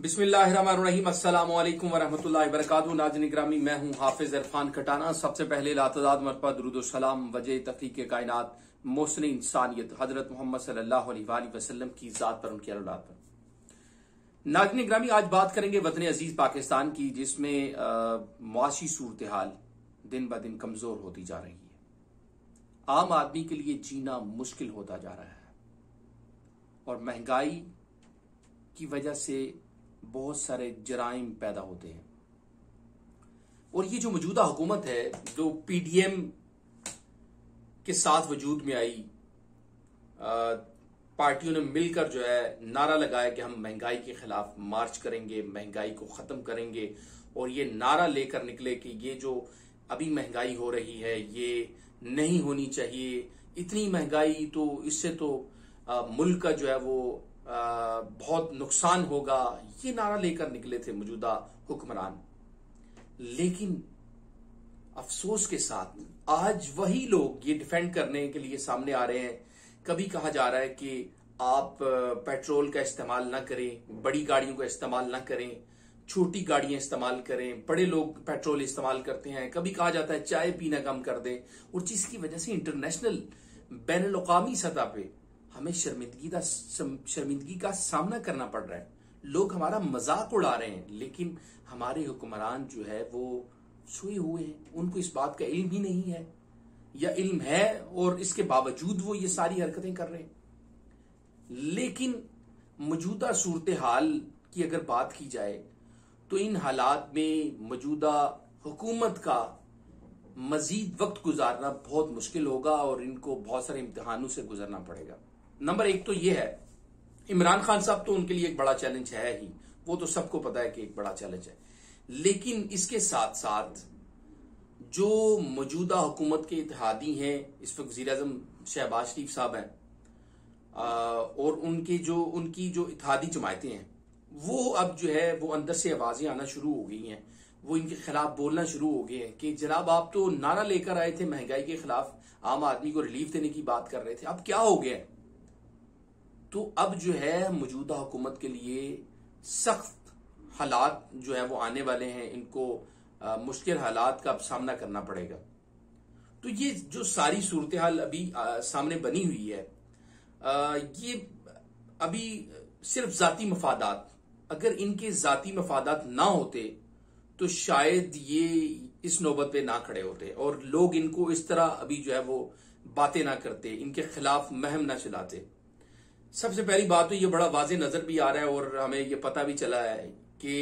बिस्मिल्लाहिर्रहमानिर्रहीम अस्सलामु अलैकुम वरहमतुल्लाहि वबरकातुहू। नाज़रीन गिरामी, मैं हूं हाफिज इरफान कटाना। सबसे पहले लातदाद मरतबा दुरूद व सलाम वजह तहकीक कायनात मोहसिन इंसानियत हजरत मोहम्मद सल्लल्लाहु अलैहि वसल्लम की जात पर, उनकी औलाद पर। नाज़रीन गिरामी, आज बात करेंगे वतन अजीज पाकिस्तान की, जिसमें मुआशी सूरत हाल दिन ब दिन कमजोर होती जा रही है। आम आदमी के लिए जीना मुश्किल होता जा रहा है और महंगाई की वजह से बहुत सारे जराइम पैदा होते हैं। और ये जो मौजूदा हुकूमत है, जो पीडीएम के साथ वजूद में आई, पार्टियों ने मिलकर जो है नारा लगाया कि हम महंगाई के खिलाफ मार्च करेंगे, महंगाई को खत्म करेंगे। और ये नारा लेकर निकले कि ये जो अभी महंगाई हो रही है ये नहीं होनी चाहिए, इतनी महंगाई तो इससे तो मुल्क का जो है वो बहुत नुकसान होगा। ये नारा लेकर निकले थे मौजूदा हुक्मरान। लेकिन अफसोस के साथ आज वही लोग ये डिफेंड करने के लिए सामने आ रहे हैं। कभी कहा जा रहा है कि आप पेट्रोल का इस्तेमाल ना करें, बड़ी गाड़ियों का इस्तेमाल ना करें, छोटी गाड़ियां इस्तेमाल करें, बड़े लोग पेट्रोल इस्तेमाल करते हैं। कभी कहा जाता है चाय पीना कम कर दें, और जिसकी वजह से इंटरनेशनल बैनुल अक़वामी सतह पे हमें शर्मिंदगी का सामना करना पड़ रहा है। लोग हमारा मजाक उड़ा रहे हैं, लेकिन हमारे हुक्मरान जो है वो सोए हुए हैं। उनको इस बात का इल्म ही नहीं है, या इल्म है और इसके बावजूद वो ये सारी हरकतें कर रहे हैं। लेकिन मौजूदा सूरत हाल की अगर बात की जाए तो इन हालात में मौजूदा हुकूमत का मजीद वक्त गुजारना बहुत मुश्किल होगा और इनको बहुत सारे इम्तिहानों से गुजरना पड़ेगा। नंबर एक तो ये है, इमरान खान साहब तो उनके लिए एक बड़ा चैलेंज है ही, वो तो सबको पता है कि एक बड़ा चैलेंज है। लेकिन इसके साथ साथ जो मौजूदा हुकूमत के इत्तेहादी हैं, इस वक्त वज़ीर आज़म शहबाज शरीफ साहब हैं, और उनकी जो इत्तेहादी जमायतें हैं, वो अब जो है वो अंदर से आवाजें आना शुरू हो गई हैं। वो इनके खिलाफ बोलना शुरू हो गए हैं कि जनाब आप तो नारा लेकर आए थे महंगाई के खिलाफ, आम आदमी को रिलीफ देने की बात कर रहे थे, अब क्या हो गया? तो अब जो है मौजूदा हुकूमत के लिए सख्त हालात जो है वो आने वाले हैं। इनको मुश्किल हालात का अब सामना करना पड़ेगा। तो ये जो सारी सूरत हाल अभी सामने बनी हुई है, ये अभी सिर्फ जाती मफादात, अगर इनके जाती मफादात ना होते तो शायद ये इस नौबत पे ना खड़े होते और लोग इनको इस तरह अभी जो है वो बातें ना करते, इनके खिलाफ मुहिम ना चलाते। सबसे पहली बात तो ये बड़ा वाज़ेह नजर भी आ रहा है और हमें ये पता भी चला है कि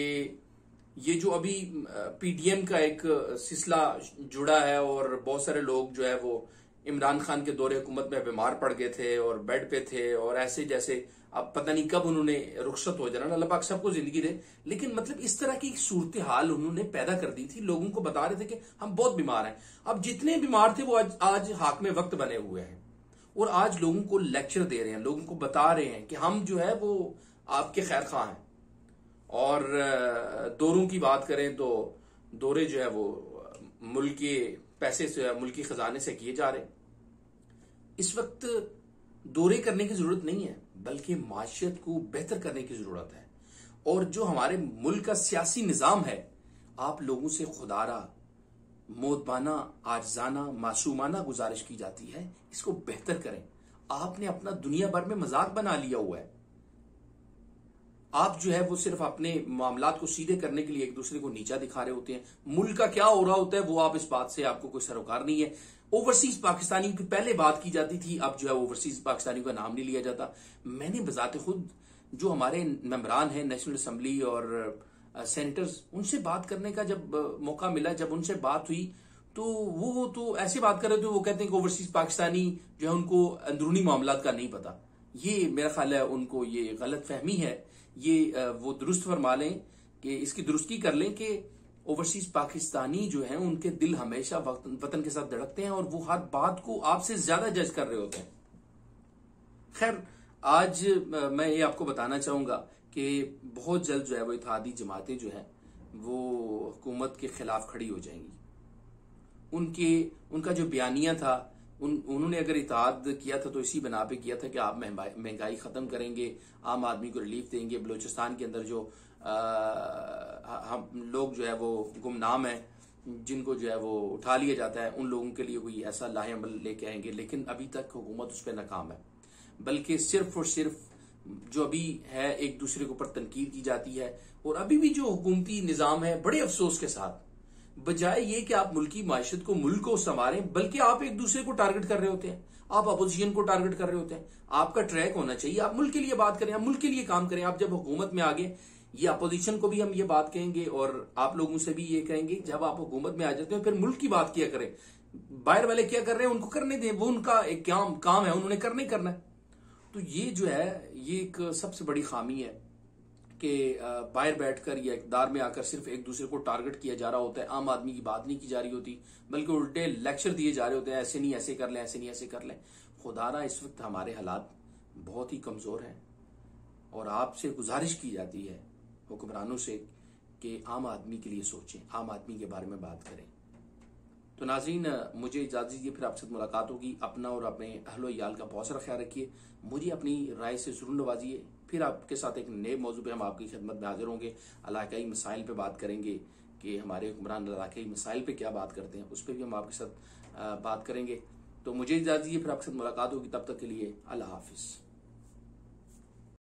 ये जो अभी पीडीएम का एक सिलसिला जुड़ा है और बहुत सारे लोग जो है वो इमरान खान के दौरे हुकूमत में बीमार पड़ गए थे और बेड पे थे, और ऐसे जैसे अब पता नहीं कब उन्होंने रुखसत हो जाना, अल्लाह पाक सबको जिंदगी दे। लेकिन मतलब इस तरह की सूरत हाल उन्होंने पैदा कर दी थी। लोगों को बता रहे थे कि हम बहुत बीमार हैं। अब जितने बीमार थे वो आज हाक में वक्त बने हुए हैं और आज लोगों को लेक्चर दे रहे हैं, लोगों को बता रहे हैं कि हम जो है वो आपके खैर खा हैं। और दौरों की बात करें तो दौरे जो है वो मुल्क के पैसे से, मुल्क के खजाने से किए जा रहे। इस वक्त दौरे करने की जरूरत नहीं है, बल्कि माशियत को बेहतर करने की जरूरत है। और जो हमारे मुल्क का सियासी निजाम है, आप लोगों से खुदारा मोदबाना, आजाना, मासूमाना गुजारिश की जाती है, इसको बेहतर करें। आपने अपना दुनिया भर में मजाक बना लिया हुआ है। आप जो है वो सिर्फ अपने मामलात को सीधे करने के लिए एक दूसरे को नीचा दिखा रहे होते हैं। मुल्क का क्या हो रहा होता है वो आप इस बात से आपको कोई सरोकार नहीं है। ओवरसीज पाकिस्तानियों की पहले बात की जाती थी, अब जो है ओवरसीज पाकिस्तानियों का नाम नहीं लिया जाता। मैंने बजाते खुद जो हमारे मेंबरान हैं नेशनल असेंबली और सेनेटर्स, उनसे बात करने का जब मौका मिला, जब उनसे बात हुई तो वो तो ऐसे बात कर रहे थे, वो कहते हैं कि ओवरसीज पाकिस्तानी जो है उनको अंदरूनी मामलात का नहीं पता। ये मेरा ख्याल है उनको ये गलत फहमी है। ये वो दुरुस्त फरमा लें कि इसकी दुरुस्ती कर लें कि ओवरसीज पाकिस्तानी जो हैं उनके दिल हमेशा वतन के साथ धड़कते हैं और वो हर बात को आपसे ज्यादा जज कर रहे होते हैं। खैर, आज मैं ये आपको बताना चाहूंगा कि बहुत जल्द जो है वो इत्तेहादी जमातें जो है वो हुकूमत के खिलाफ खड़ी हो जाएंगी। उनका जो बयानिया था उन्होंने अगर इत्तेहाद किया था तो इसी बना पे किया था कि आप महंगाई खत्म करेंगे, आम आदमी को रिलीफ देंगे। बलूचिस्तान के अंदर जो हम लोग जो है वो गुमनाम है, जिनको जो है वो उठा लिया जाता है, उन लोगों के लिए कोई ऐसा लाहेअमल लेके आएंगे, लेकिन अभी तक हुकूमत उस पर नाकाम है। बल्कि सिर्फ और सिर्फ जो अभी है एक दूसरे के ऊपर तनकीद की जाती है। और अभी भी जो हुकूमती निजाम है, बड़े अफसोस के साथ, बजाय ये कि आप मुल्की माशत को, मुल्क को संवारें, बल्कि आप एक दूसरे को टारगेट कर रहे होते हैं, आप अपोजिशन को टारगेट कर रहे होते हैं। आपका ट्रैक होना चाहिए, आप मुल्क के लिए बात करें, आप मुल्क के लिए काम करें। आप जब हुकूमत में आगे, ये अपोजिशन को भी हम ये बात कहेंगे और आप लोगों से भी ये कहेंगे, जब आप हुकूमत में आ जाते हैं फिर मुल्क की बात किया करें। बाहर वाले क्या कर रहे हैं उनको करने दें, वो उनका एक काम है, उन्होंने करना ही करना है। तो ये जो है ये एक सबसे बड़ी खामी है कि बाहर बैठकर या इक़्तिदार में आकर सिर्फ एक दूसरे को टारगेट किया जा रहा होता है, आम आदमी की बात नहीं की जा रही होती, बल्कि उल्टे लेक्चर दिए जा रहे होते हैं, ऐसे नहीं ऐसे कर लें, ऐसे नहीं ऐसे कर लें। खुदारा इस वक्त हमारे हालात बहुत ही कमजोर हैं और आपसे गुजारिश की जाती है हुक्मरानों से कि आम आदमी के लिए सोचें, आम आदमी के बारे में बात करें। तो नाज़रीन, मुझे इजाज़त दीजिए, फिर आपसे मुलाकात होगी। अपना और अपने अहलो याल का बहुत सारा ख्याल रखिए, मुझे अपनी राय से जरूर नवाजिए। फिर आपके साथ एक नए मौजू पे हम आपकी खिदमत में हाजिर होंगे। इलाकाई मसाइल पे बात करेंगे कि हमारे हुक्मरान इलाकाई मसाइल पे क्या बात करते हैं, उस पर भी हम आपके साथ बात करेंगे। तो मुझे इजाज़त दीजिए, फिर आपके साथ मुलाकात होगी। तब तक के लिए अल्लाह हाफिज़।